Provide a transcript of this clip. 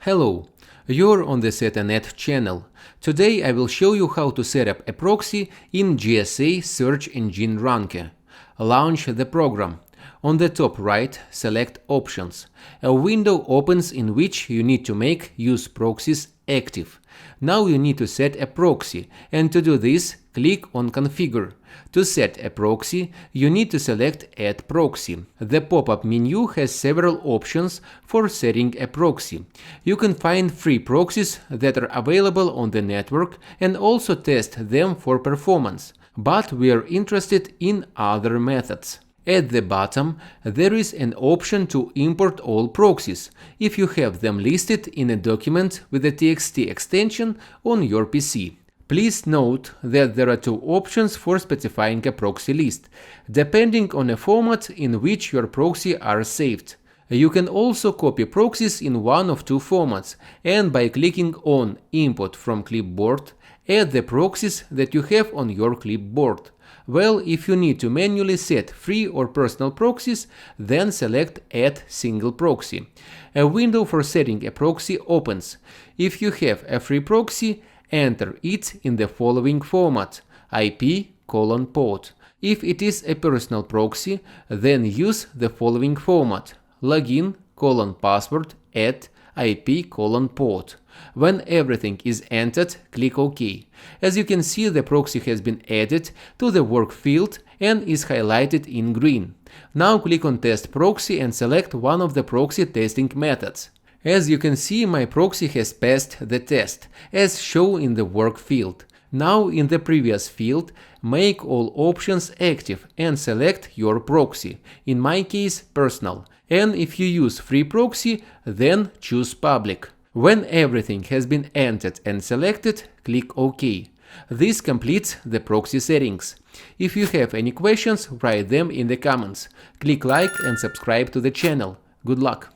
Hello, you're on the SetAnet channel. Today I will show you how to set up a proxy in GSA search engine ranker. Launch the program. On the top right, select Options. A window opens in which you need to make Use Proxies active. Now you need to set a proxy, and to do this, click on Configure. To set a proxy, you need to select Add Proxy. The pop-up menu has several options for setting a proxy. You can find free proxies that are available on the network and also test them for performance. But we are interested in other methods. At the bottom, there is an option to import all proxies, if you have them listed in a document with a TXT extension on your PC. Please note that there are two options for specifying a proxy list, depending on a format in which your proxy are saved. You can also copy proxies in one of two formats, and by clicking on Import from Clipboard, add the proxies that you have on your clipboard. Well, if you need to manually set free or personal proxies, then select Add Single Proxy. A window for setting a proxy opens. If you have a free proxy, enter it in the following format: IP:/port. If it is a personal proxy, then use the following format: login:/password at IP:/port. When everything is entered, click OK. As you can see, the proxy has been added to the work field and is highlighted in green. Now click on Test Proxy and select one of the proxy testing methods. As you can see, my proxy has passed the test, as shown in the work field. Now in the previous field, make all options active and select your proxy, in my case personal, and if you use free proxy, then choose public. When everything has been entered and selected, click OK. This completes the proxy settings. If you have any questions, write them in the comments. Click like and subscribe to the channel. Good luck!